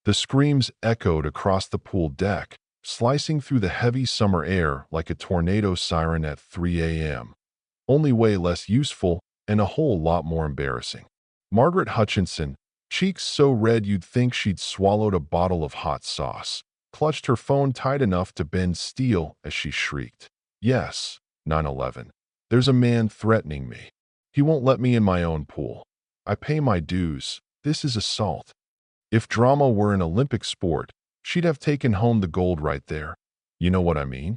The screams echoed across the pool deck, slicing through the heavy summer air like a tornado siren at 3 a.m. Only way less useful and a whole lot more embarrassing. Margaret Hutchinson, cheeks so red you'd think she'd swallowed a bottle of hot sauce, clutched her phone tight enough to bend steel as she shrieked. Yes, 9/11. There's a man threatening me. He won't let me in my own pool. I pay my dues. This is assault. If drama were an Olympic sport, she'd have taken home the gold right there. You know what I mean?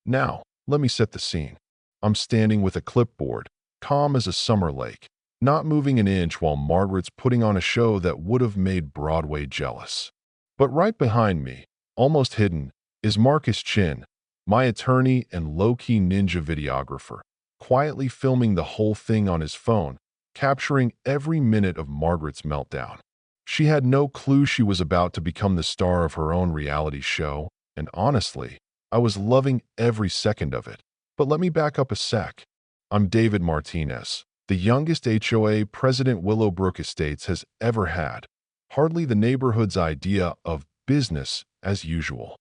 Now, let me set the scene. I'm standing with a clipboard, calm as a summer lake, not moving an inch while Margaret's putting on a show that would have made Broadway jealous. But right behind me, almost hidden, is Marcus Chin, my attorney and low-key ninja videographer, quietly filming the whole thing on his phone, capturing every minute of Margaret's meltdown. She had no clue she was about to become the star of her own reality show, and honestly, I was loving every second of it. But let me back up a sec. I'm David Martinez, the youngest HOA president Willowbrook Estates has ever had. Hardly the neighborhood's idea of business as usual.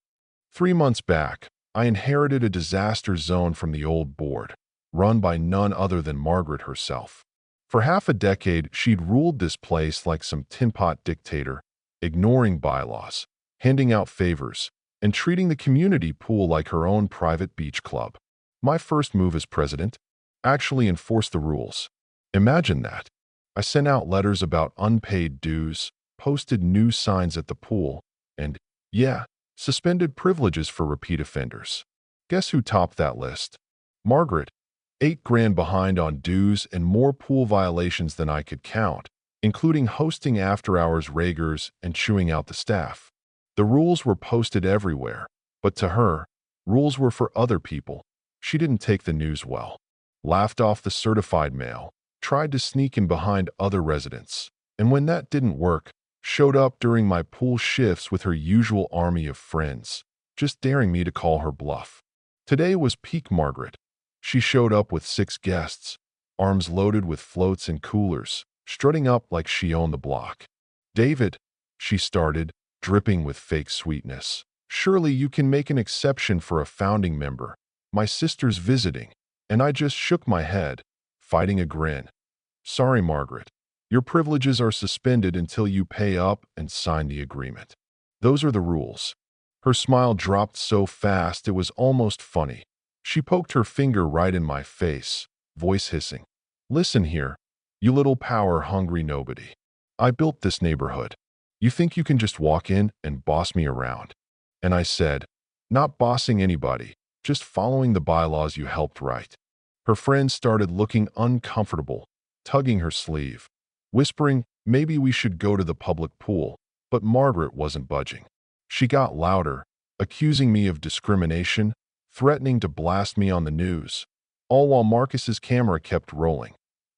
3 months back, I inherited a disaster zone from the old board, run by none other than Margaret herself. For half a decade, she'd ruled this place like some tin-pot dictator, ignoring bylaws, handing out favors, and treating the community pool like her own private beach club. My first move as president? Actually enforce the rules. Imagine that. I sent out letters about unpaid dues, posted new signs at the pool, and, yeah, suspended privileges for repeat offenders. Guess who topped that list? Margaret. 8 grand behind on dues and more pool violations than I could count, including hosting after-hours raigers and chewing out the staff. The rules were posted everywhere, but to her, rules were for other people. She didn't take the news well. Laughed off the certified mail, tried to sneak in behind other residents, and when that didn't work, showed up during my pool shifts with her usual army of friends, just daring me to call her bluff. Today was peak Margaret. She showed up with 6 guests, arms loaded with floats and coolers, strutting up like she owned the block. David, she started, dripping with fake sweetness. Surely you can make an exception for a founding member. My sister's visiting, and I just shook my head, fighting a grin. Sorry, Margaret. Your privileges are suspended until you pay up and sign the agreement. Those are the rules. Her smile dropped so fast it was almost funny. She poked her finger right in my face, voice hissing. Listen here, you little power-hungry nobody. I built this neighborhood. You think you can just walk in and boss me around? And I said, not bossing anybody, just following the bylaws you helped write. Her friends started looking uncomfortable, tugging her sleeve, whispering, maybe we should go to the public pool, but Margaret wasn't budging. She got louder, accusing me of discrimination, threatening to blast me on the news, all while Marcus's camera kept rolling.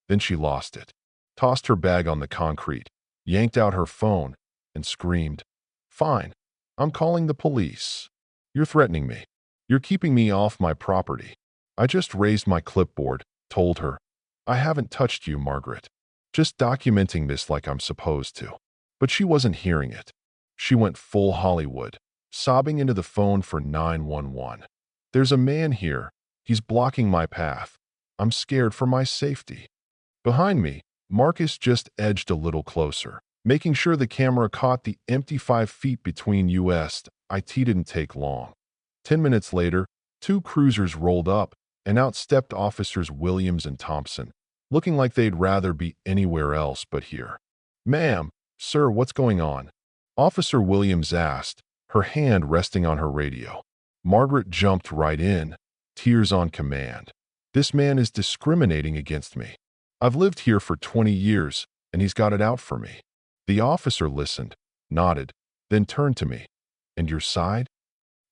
Then she lost it, tossed her bag on the concrete, yanked out her phone, and screamed, Fine, I'm calling the police. You're threatening me. You're keeping me off my property. I just raised my clipboard, told her. I haven't touched you, Margaret. Just documenting this like I'm supposed to. But she wasn't hearing it. She went full Hollywood, sobbing into the phone for 911. There's a man here. He's blocking my path. I'm scared for my safety. Behind me, Marcus just edged a little closer, making sure the camera caught the empty 5 feet between us. It didn't take long. 10 minutes later, 2 cruisers rolled up, and out stepped Officers Williams and Thompson, looking like they'd rather be anywhere else but here. Ma'am, sir, what's going on? Officer Williams asked, her hand resting on her radio. Margaret jumped right in, tears on command. This man is discriminating against me. I've lived here for 20 years, and he's got it out for me. The officer listened, nodded, then turned to me. And your side?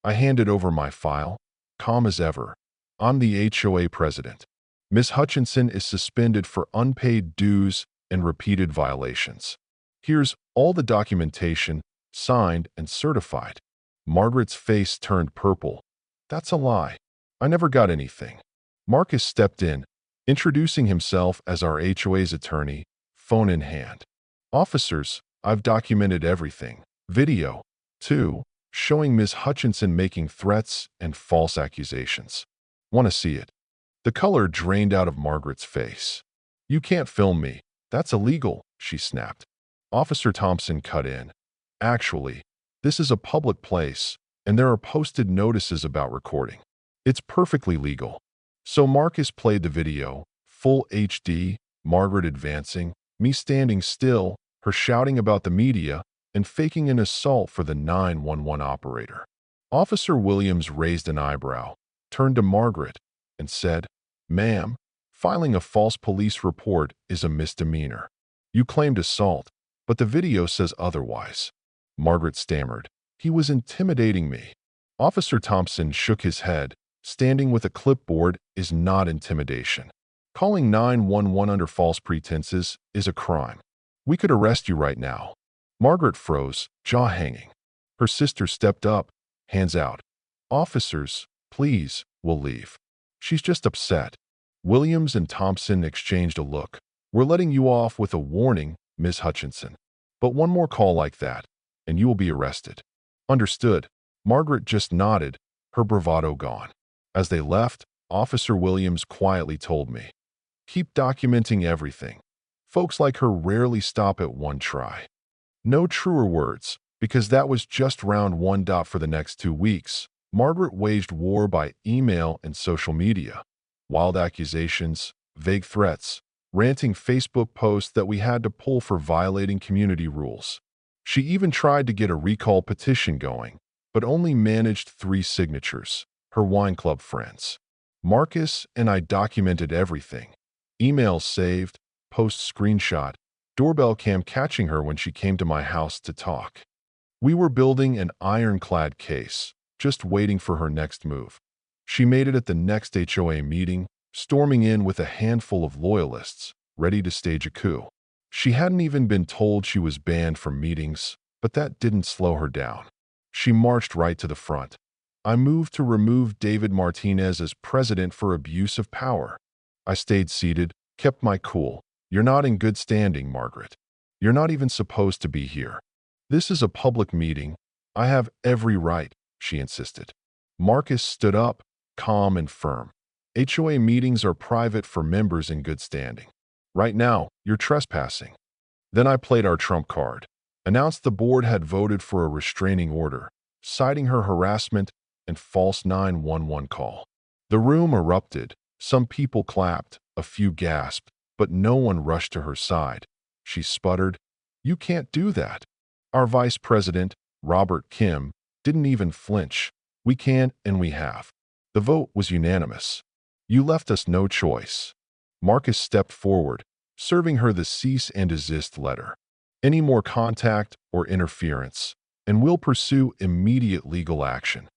I handed over my file, calm as ever. I'm the HOA president. Miss Hutchinson is suspended for unpaid dues and repeated violations. Here's all the documentation, signed and certified. Margaret's face turned purple. That's a lie. I never got anything. Marcus stepped in, introducing himself as our HOA's attorney, phone in hand. Officers, I've documented everything. Video 2. Showing Ms. Hutchinson making threats and false accusations. Want to see it? The color drained out of Margaret's face. You can't film me. That's illegal, she snapped. Officer Thompson cut in. Actually, this is a public place, and there are posted notices about recording. It's perfectly legal. So Marcus played the video, full HD, Margaret advancing, me standing still, her shouting about the media, and faking an assault for the 911 operator. Officer Williams raised an eyebrow, turned to Margaret, and said, "Ma'am, filing a false police report is a misdemeanor. You claimed assault, but the video says otherwise." Margaret stammered, "He was intimidating me." Officer Thompson shook his head. Standing with a clipboard is not intimidation. Calling 911 under false pretenses is a crime. We could arrest you right now. Margaret froze, jaw hanging. Her sister stepped up, hands out. "Officers, please, we'll leave. She's just upset." Williams and Thompson exchanged a look. "We're letting you off with a warning, Ms. Hutchinson. But one more call like that, and you will be arrested." "Understood." Margaret just nodded, her bravado gone. As they left, Officer Williams quietly told me, "Keep documenting everything. Folks like her rarely stop at one try." No truer words, because that was just round one. For the next 2 weeks, Margaret waged war by email and social media. Wild accusations, vague threats, ranting Facebook posts that we had to pull for violating community rules. She even tried to get a recall petition going, but only managed 3 signatures, her wine club friends. Marcus and I documented everything. Emails saved, posts screenshot, doorbell cam catching her when she came to my house to talk. We were building an ironclad case, just waiting for her next move. She made it at the next HOA meeting, storming in with a handful of loyalists, ready to stage a coup. She hadn't even been told she was banned from meetings, but that didn't slow her down. She marched right to the front. I moved to remove David Martinez as president for abuse of power. I stayed seated, kept my cool. "You're not in good standing, Margaret. You're not even supposed to be here. This is a public meeting. I have every right," she insisted. Marcus stood up, calm and firm. "HOA meetings are private for members in good standing. Right now, you're trespassing." Then I played our trump card, announced the board had voted for a restraining order, citing her harassment and false 911 call. The room erupted. Some people clapped, a few gasped, but no one rushed to her side. She sputtered, "You can't do that." Our vice president, Robert Kim, didn't even flinch. "We can and we have." The vote was unanimous. "You left us no choice." Marcus stepped forward, serving her the cease and desist letter. "Any more contact or interference, and we'll pursue immediate legal action."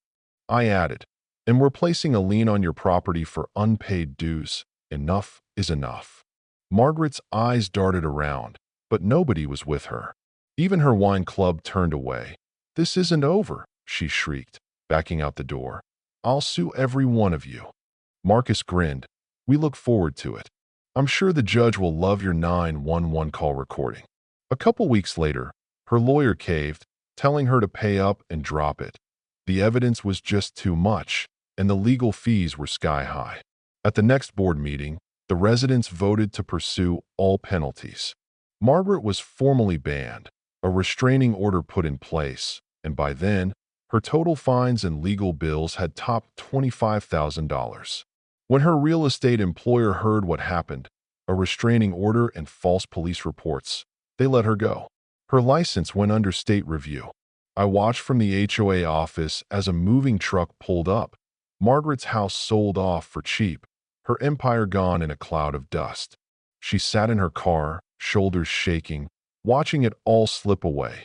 I added, "And we're placing a lien on your property for unpaid dues. Enough is enough." Margaret's eyes darted around, but nobody was with her. Even her wine club turned away. "This isn't over," she shrieked, backing out the door. "I'll sue every one of you." Marcus grinned. "We look forward to it. I'm sure the judge will love your 911 call recording." A couple weeks later, her lawyer caved, telling her to pay up and drop it. The evidence was just too much, and the legal fees were sky high. At the next board meeting, the residents voted to pursue all penalties. Margaret was formally banned, a restraining order put in place, and by then, her total fines and legal bills had topped $25,000. When her real estate employer heard what happened, a restraining order and false police reports, they let her go. Her license went under state review. I watched from the HOA office as a moving truck pulled up. Margaret's house sold off for cheap, her empire gone in a cloud of dust. She sat in her car, shoulders shaking, watching it all slip away.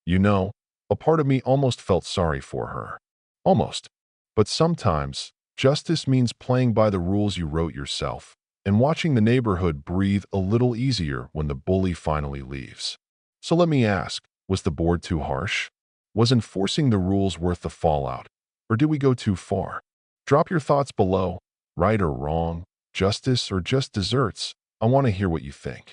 You know, a part of me almost felt sorry for her. Almost. But sometimes, justice means playing by the rules you wrote yourself, and watching the neighborhood breathe a little easier when the bully finally leaves. So let me ask, was the board too harsh? Was enforcing the rules worth the fallout? Or did we go too far? Drop your thoughts below. Right or wrong? Justice or just desserts? I want to hear what you think.